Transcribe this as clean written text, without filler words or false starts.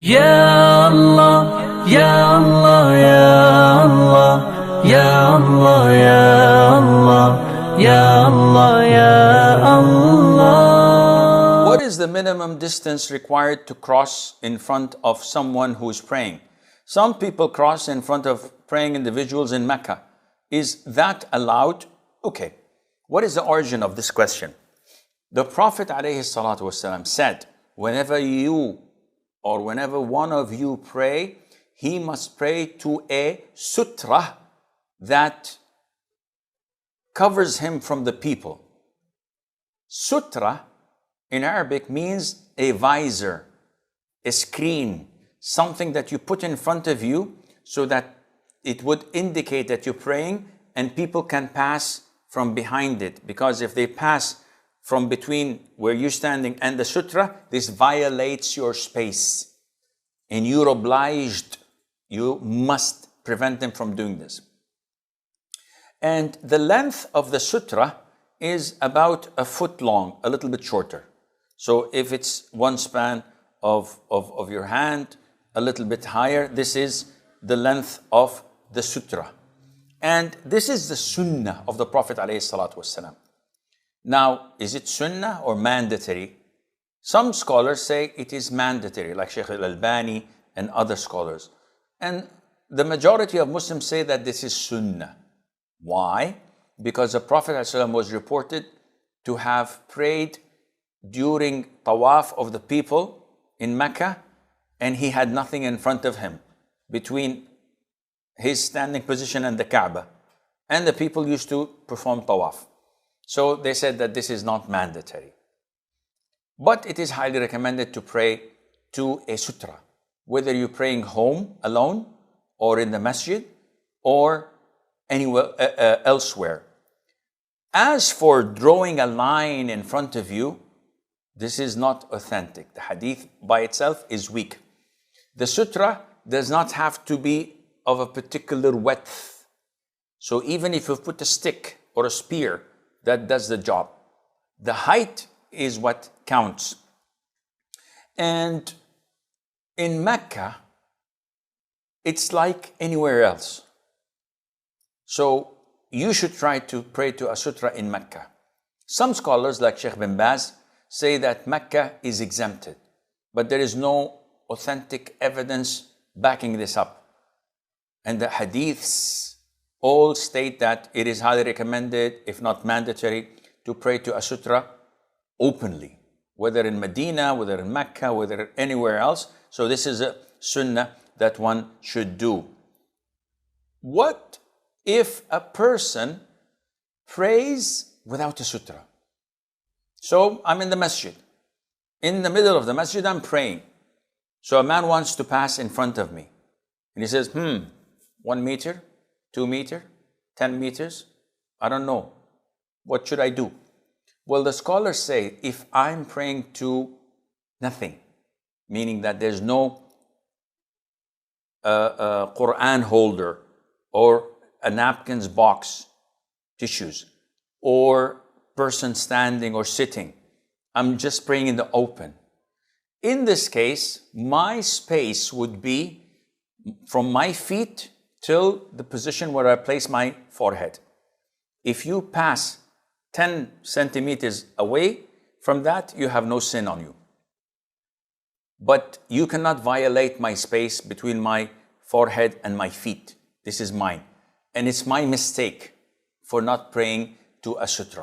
Ya Allah, Ya Allah, Ya Allah, Ya Allah, Ya Allah, Ya Allah, Ya Allah. What is the minimum distance required to cross in front of someone who is praying? Some people cross in front of praying individuals in Mecca. Is that allowed? Okay. What is the origin of this question? The Prophet ﷺ said, whenever one of you pray, he must pray to a sutra that covers him from the people. Sutra in Arabic means a visor, a screen, something that you put in front of you so that it would indicate that you're praying and people can pass from behind it. Because if they pass from between where you're standing and the sutra, this violates your space. And you're obliged, you must prevent them from doing this. And the length of the sutra is about a foot long, a little bit shorter. So if it's one span of your hand, a little bit higher, this is the length of the sutra. And this is the sunnah of the Prophet ﷺ. Now, is it sunnah or mandatory? Some scholars say it is mandatory, like Sheikh Al-Albani and other scholars. And the majority of Muslims say that this is sunnah. Why? Because the Prophet ﷺ was reported to have prayed during tawaf of the people in Mecca, and he had nothing in front of him between his standing position and the Kaaba. And the people used to perform tawaf. So they said that this is not mandatory. But it is highly recommended to pray to a sutra, whether you're praying home alone or in the masjid or anywhere elsewhere. As for drawing a line in front of you, this is not authentic. The hadith by itself is weak. The sutra does not have to be of a particular width. So even if you put a stick or a spear, that does the job. The height is what counts. And in Mecca, it's like anywhere else. So you should try to pray to a sutra in Mecca. Some scholars like Sheikh bin Baz say that Mecca is exempted, but there is no authentic evidence backing this up. And the hadiths all state that it is highly recommended, if not mandatory, to pray to a sutra openly, whether in Medina, whether in Mecca, whether anywhere else. So this is a sunnah that one should do. What if a person prays without a sutra? So I'm in the masjid. In the middle of the masjid, I'm praying. So a man wants to pass in front of me. And he says, 1 meter, 2 meter, 10 meters, I don't know. What should I do? Well, the scholars say, if I'm praying to nothing, meaning that there's no Quran holder or a napkins box, tissues, or person standing or sitting, I'm just praying in the open. In this case, my space would be from my feet till the position where I place my forehead. If you pass 10 centimeters away from that, you have no sin on you. But you cannot violate my space between my forehead and my feet. This is mine. And it's my mistake for not praying to a sutra.